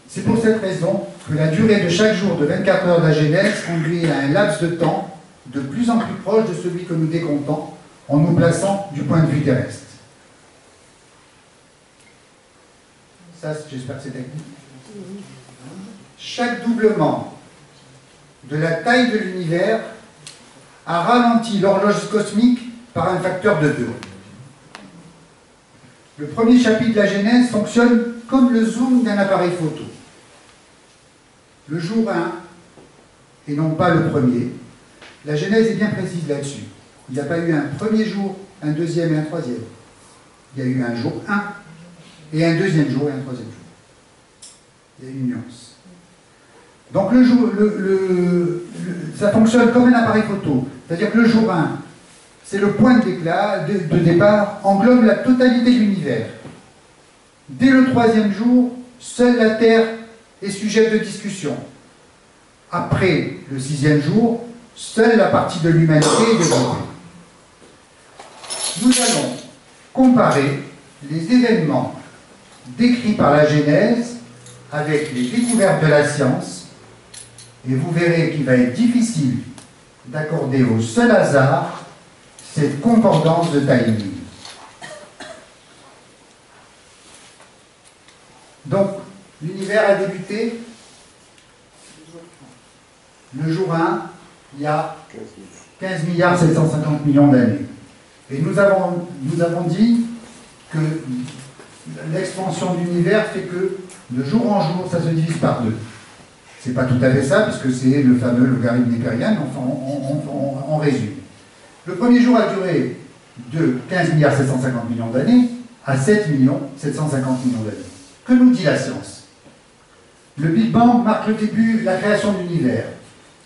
C'est pour cette raison que la durée de chaque jour de 24 heures de la Genèse conduit à un laps de temps de plus en plus proche de celui que nous décomptons en nous plaçant du point de vue terrestre. Ça, j'espère que c'est technique. Chaque doublement de la taille de l'univers a ralenti l'horloge cosmique par un facteur de 2. Le premier chapitre de la Genèse fonctionne comme le zoom d'un appareil photo. Le jour 1, et non pas le premier, la Genèse est bien précise là-dessus. Il n'y a pas eu un premier jour, un deuxième et un troisième. Il y a eu un jour 1 et un deuxième jour et un troisième jour. Il y a une nuance. Donc ça fonctionne comme un appareil photo. C'est-à-dire que le jour 1, c'est le point de départ, englobe la totalité de l'univers. Dès le troisième jour, seule la Terre est sujet de discussion. Après le sixième jour, seule la partie de l'humanité est développée. Nous allons comparer les événements décrits par la Genèse avec les découvertes de la science, et vous verrez qu'il va être difficile d'accorder au seul hasard cette concordance de timing. Donc, l'univers a débuté le jour 1, il y a 15 milliards 750 millions d'années. Et nous avons dit que l'expansion de l'univers fait que de jour en jour, ça se divise par deux. C'est pas tout à fait ça, puisque c'est le fameux logarithme népérien, enfin, on résume. Le premier jour a duré de 15 milliards 750 millions d'années à 7 millions 750 millions d'années. Que nous dit la science? Le Big Bang marque le début, la création de l'univers.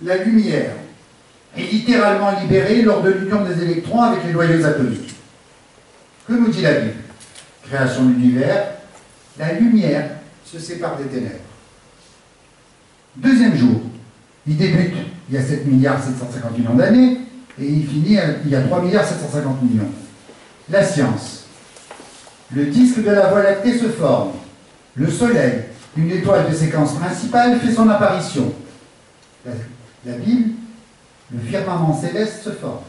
La lumière est littéralement libérée lors de l'union des électrons avec les noyaux atomiques. Que nous dit la Bible? Création de l'univers, la lumière se sépare des ténèbres. Deuxième jour, il débute il y a 7 milliards 750 millions d'années et il finit il y a 3 milliards 750 millions. La science. Le disque de la Voie lactée se forme. Le Soleil, une étoile de séquence principale, fait son apparition. La Bible, le firmament céleste se forme.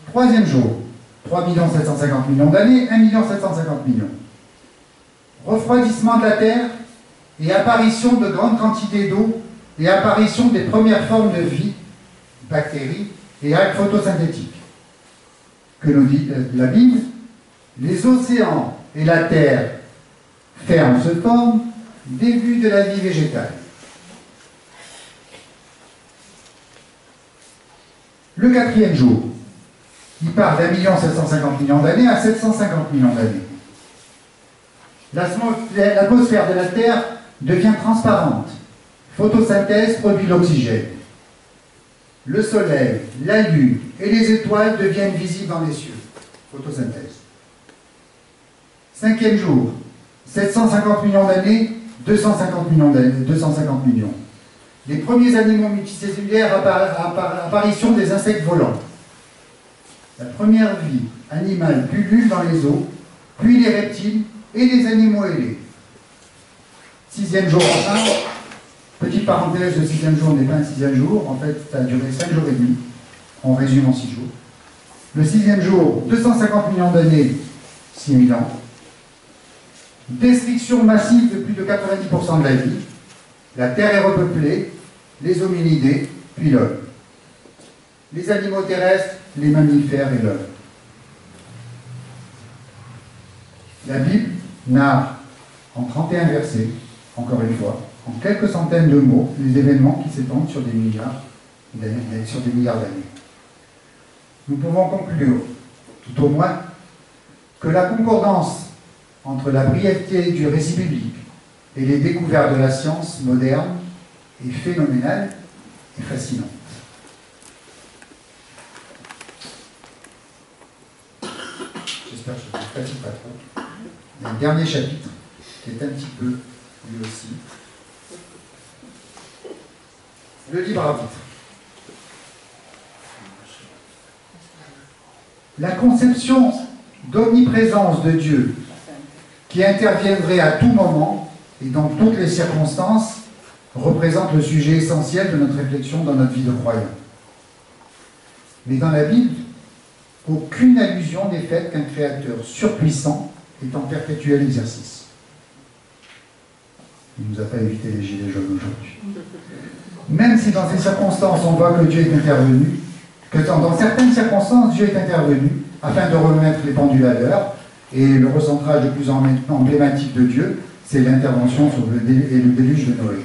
Troisième jour, 3 750 millions d'années, 1 750 millions. Refroidissement de la Terre et apparition de grandes quantités d'eau et apparition des premières formes de vie, bactéries et algues photosynthétiques. Que nous dit la Bible? Les océans et la Terre fermes se forment, début de la vie végétale. Le quatrième jour, il part d'1 750 millions d'années à 750 millions d'années. L'atmosphère de la Terre devient transparente. Photosynthèse produit l'oxygène. Le Soleil, la Lune et les étoiles deviennent visibles dans les cieux. Photosynthèse. Cinquième jour, 750 millions d'années, 250 millions. Les premiers animaux multicellulaires, apparition des insectes volants. La première vie animale pullule dans les eaux, puis les reptiles et les animaux ailés. Sixième jour enfin, petite parenthèse, le sixième jour n'est pas un sixième jour, en fait ça a duré 5 jours et demi, on résume en 6 jours. Le sixième jour, 250 millions d'années, 6 000 ans. Destruction massive de plus de 90% de la vie. La Terre est repeuplée, les hominidés, puis l'homme. Les animaux terrestres, les mammifères et l'homme. La Bible narre en 31 versets, encore une fois, en quelques centaines de mots, les événements qui s'étendent sur des milliards d'années. Nous pouvons conclure, tout au moins, que la concordance entre la brièveté du récit biblique et les découvertes de la science moderne est phénoménale et fascinante. J'espère que je ne vous fatigue pas trop. Il y a un dernier chapitre qui est un petit peu, lui aussi, le libre arbitre. La conception d'omniprésence de Dieu qui interviendrait à tout moment et dans toutes les circonstances représente le sujet essentiel de notre réflexion dans notre vie de croyant. Mais dans la Bible, aucune allusion n'est faite qu'un créateur surpuissant est en perpétuel exercice. Il ne nous a pas évité les gilets jaunes aujourd'hui. Même si dans ces circonstances on voit que Dieu est intervenu, que dans certaines circonstances Dieu est intervenu afin de remettre les pendules à l'heure, et le recentrage le plus emblématique de Dieu, c'est l'intervention sur le déluge de Noé.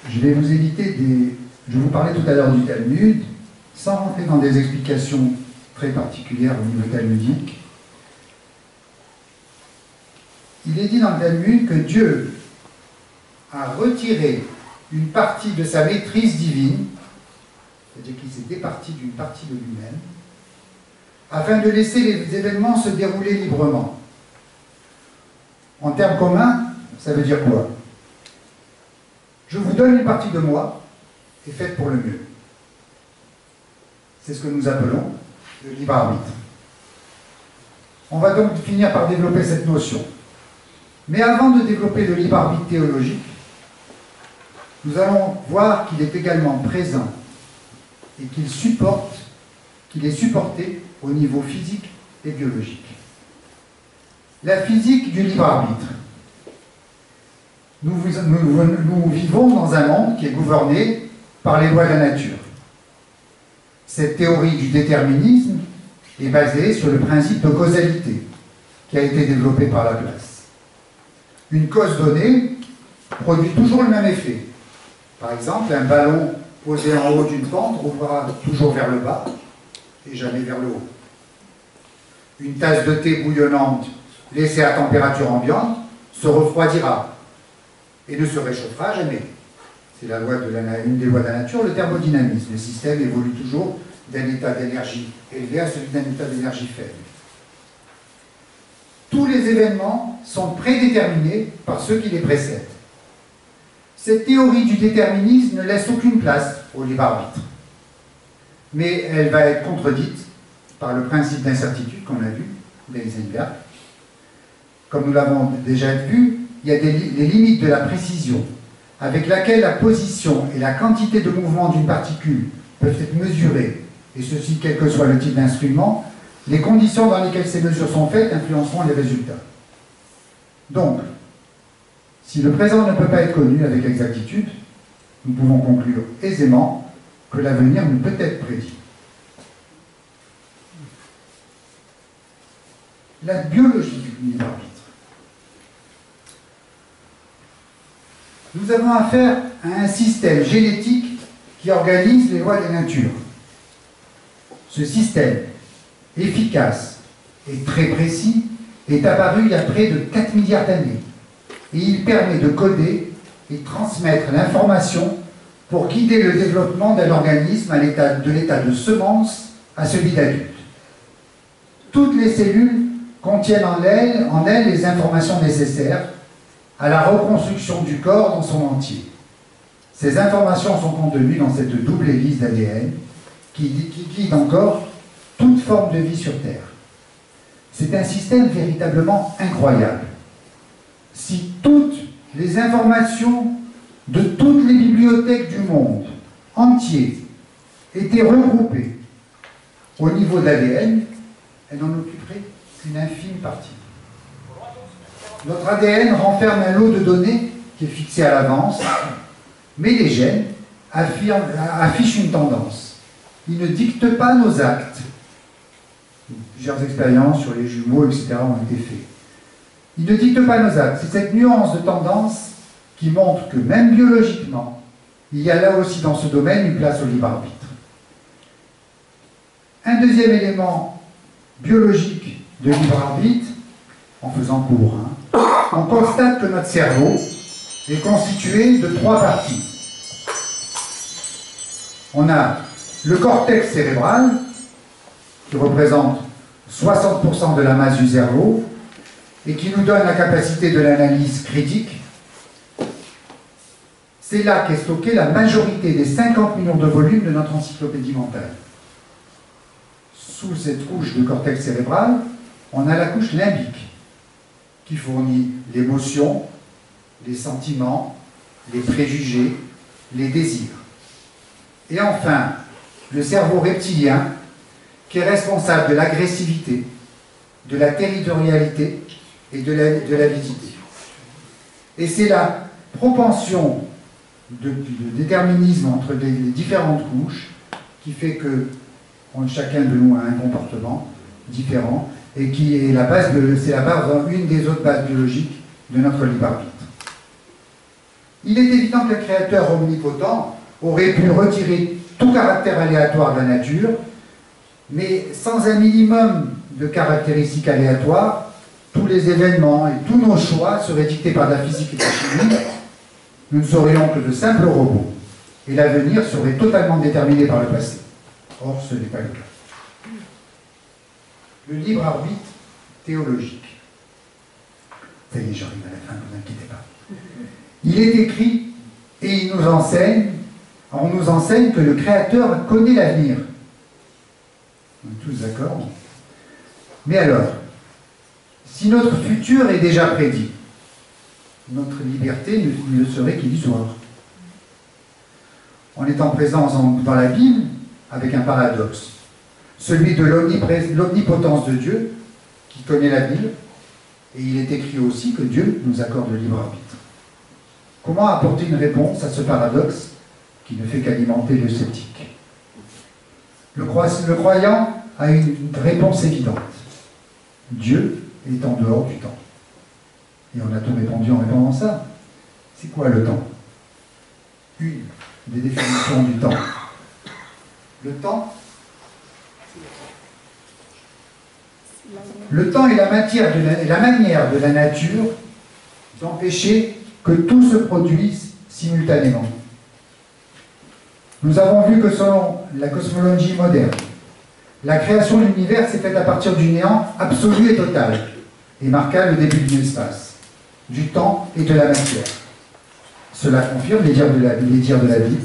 Je vais vous éviter je vous parlais tout à l'heure du Talmud, sans rentrer dans des explications très particulières au niveau talmudique. il est dit dans le Talmud que Dieu a retiré une partie de sa maîtrise divine, c'est-à-dire qu'il s'est départi d'une partie de lui-même, afin de laisser les événements se dérouler librement. En termes communs, ça veut dire quoi? Je vous donne une partie de moi et faites pour le mieux. C'est ce que nous appelons le libre arbitre. On va donc finir par développer cette notion. Mais avant de développer le libre arbitre théologique, nous allons voir qu'il est également présent et qu'il est supporté au niveau physique et biologique. La physique du libre arbitre. Nous vivons dans un monde qui est gouverné par les lois de la nature. Cette théorie du déterminisme est basée sur le principe de causalité qui a été développé par Laplace. Une cause donnée produit toujours le même effet. Par exemple, un ballon posé en haut d'une pente roulera toujours vers le bas et jamais vers le haut. Une tasse de thé bouillonnante laissée à température ambiante se refroidira et ne se réchauffera jamais. C'est une des lois de la nature, le thermodynamisme. Le système évolue toujours d'un état d'énergie élevé à celui d'un état d'énergie faible. Tous les événements sont prédéterminés par ceux qui les précèdent. Cette théorie du déterminisme ne laisse aucune place au libre arbitre. Mais elle va être contredite par le principe d'incertitude qu'on a vu d'Heisenberg. Comme nous l'avons déjà vu, il y a les limites de la précision avec laquelle la position et la quantité de mouvement d'une particule peuvent être mesurées, et ceci quel que soit le type d'instrument. Les conditions dans lesquelles ces mesures sont faites influenceront les résultats. Donc, si le présent ne peut pas être connu avec exactitude, nous pouvons conclure aisément que l'avenir ne peut être prédit. La biologie du libre arbitre. Nous avons affaire à un système génétique qui organise les lois de la nature. Ce système, efficace et très précis, est apparu il y a près de 4 milliards d'années. Et il permet de coder et transmettre l'information pour guider le développement d'un organisme de l'état de semence à celui d'adulte. Toutes les cellules contiennent en elles les informations nécessaires à la reconstruction du corps dans son entier. Ces informations sont contenues dans cette double hélice d'ADN qui guide encore toute forme de vie sur Terre. C'est un système véritablement incroyable. Si toutes les informations de toutes les bibliothèques du monde entier étaient regroupées au niveau de l'ADN, elles n'en occuperaient qu'une infime partie. Notre ADN renferme un lot de données qui est fixé à l'avance, mais les gènes affichent une tendance. Ils ne dictent pas nos actes. Plusieurs expériences sur les jumeaux, etc. ont été faites. Ils ne dictent pas nos actes. C'est cette nuance de tendance qui montre que même biologiquement, il y a là aussi dans ce domaine une place au libre arbitre. Un deuxième élément biologique de libre arbitre, en faisant court, on constate que notre cerveau est constitué de 3 parties. On a le cortex cérébral, qui représente 60% de la masse du cerveau, et qui nous donne la capacité de l'analyse critique. C'est là qu'est stockée la majorité des 50 millions de volumes de notre encyclopédie mentale. Sous cette couche de cortex cérébral, on a la couche limbique, qui fournit l'émotion, les sentiments, les préjugés, les désirs. Et enfin, le cerveau reptilien, qui est responsable de l'agressivité, de la territorialité et de l'avidité. Et c'est la propension de déterminisme entre les différentes couches qui fait que chacun de nous a un comportement différent et qui est une des autres bases biologiques de notre libre arbitre. Il est évident que le créateur omnipotent aurait pu retirer tout caractère aléatoire de la nature, mais sans un minimum de caractéristiques aléatoires, tous les événements et tous nos choix seraient dictés par la physique et la chimie, nous ne serions que de simples robots. Et l'avenir serait totalement déterminé par le passé. Or, ce n'est pas le cas. Le libre arbitre théologique. Ça y est, j'arrive à la fin, ne vous inquiétez pas. Il est écrit, et on nous enseigne que le Créateur connaît l'avenir. On est tous d'accord. Mais alors, si notre futur est déjà prédit, notre liberté ne serait qu'illusoire. On est en présence dans la Bible avec un paradoxe, celui de l'omnipotence de Dieu qui connaît la Bible, et il est écrit aussi que Dieu nous accorde le libre arbitre. Comment apporter une réponse à ce paradoxe qui ne fait qu'alimenter le sceptique? Le croyant a une réponse évidente. Dieu est en dehors du temps. Et on a tout répondu en répondant ça. C'est quoi le temps? Une des définitions du temps. Le temps est la manière de la nature d'empêcher que tout se produise simultanément. Nous avons vu que selon la cosmologie moderne, la création de l'univers s'est faite à partir du néant absolu et total, et marqua le début de l'espace, du temps et de la matière. Cela confirme les dires de la Bible.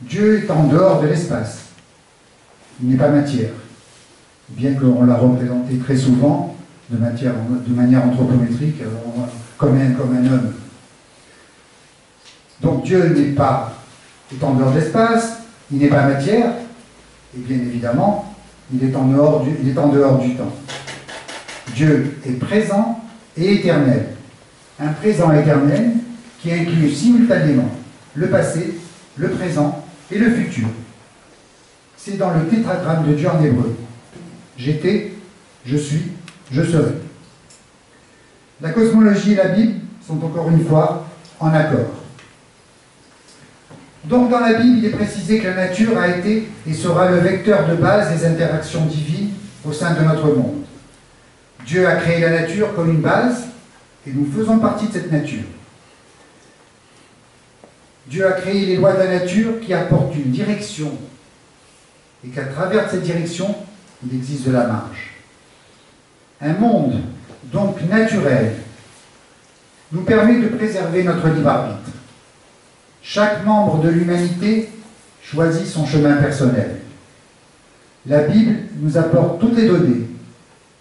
Dieu est en dehors de l'espace. Il n'est pas matière, bien qu'on l'a représenté très souvent de manière anthropométrique, comme un homme. Donc Dieu est en dehors de l'espace, il n'est pas matière, et bien évidemment, il est en dehors du temps. Dieu est présent et éternel. Un présent éternel qui inclut simultanément le passé, le présent et le futur. C'est dans le tétragramme de Dieu en hébreu. J'étais, je suis, je serai. La cosmologie et la Bible sont encore une fois en accord. Donc dans la Bible, il est précisé que la nature a été et sera le vecteur de base des interactions divines au sein de notre monde. Dieu a créé la nature comme une base et nous faisons partie de cette nature. Dieu a créé les lois de la nature qui apportent une direction et qu'à travers cette direction, il existe de la marge. Un monde, donc naturel, nous permet de préserver notre libre arbitre. Chaque membre de l'humanité choisit son chemin personnel. La Bible nous apporte toutes les données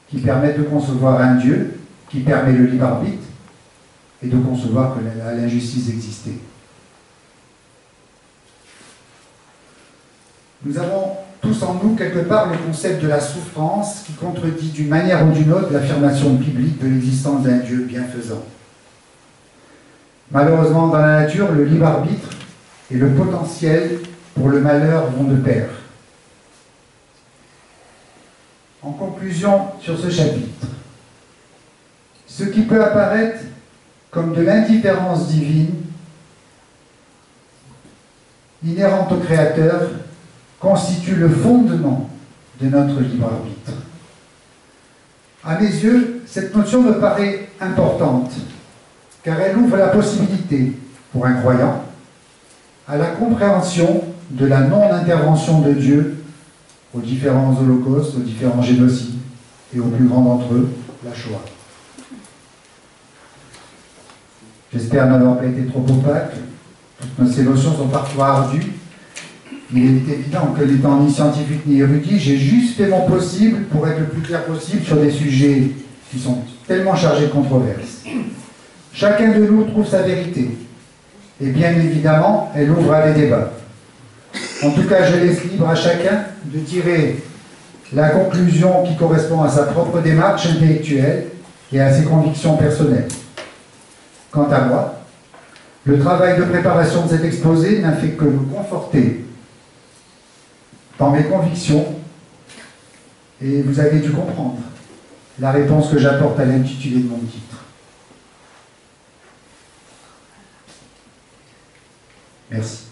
qui permettent de concevoir un Dieu qui permet le libre arbitre et de concevoir que l'injustice existait. Nous avons tous en nous quelque part le concept de la souffrance qui contredit d'une manière ou d'une autre l'affirmation biblique de l'existence d'un Dieu bienfaisant. Malheureusement, dans la nature, le libre arbitre et le potentiel pour le malheur vont de pair. En conclusion sur ce chapitre, ce qui peut apparaître comme de l'indifférence divine, inhérente au Créateur, constitue le fondement de notre libre arbitre. À mes yeux, cette notion me paraît importante, car elle ouvre la possibilité, pour un croyant, à la compréhension de la non-intervention de Dieu aux différents holocaustes, aux différents génocides, et au plus grand d'entre eux, la Shoah. J'espère n'avoir pas été trop opaque. Toutes ces notions sont parfois ardues. Il est évident que n'étant ni scientifique ni érudit, j'ai juste fait mon possible pour être le plus clair possible sur des sujets qui sont tellement chargés de controverses. Chacun de nous trouve sa vérité. Et bien évidemment, elle ouvre à des débats. En tout cas, je laisse libre à chacun de tirer la conclusion qui correspond à sa propre démarche intellectuelle et à ses convictions personnelles. Quant à moi, le travail de préparation de cet exposé n'a fait que me conforter dans mes convictions, et vous avez dû comprendre la réponse que j'apporte à l'intitulé de mon titre. Merci.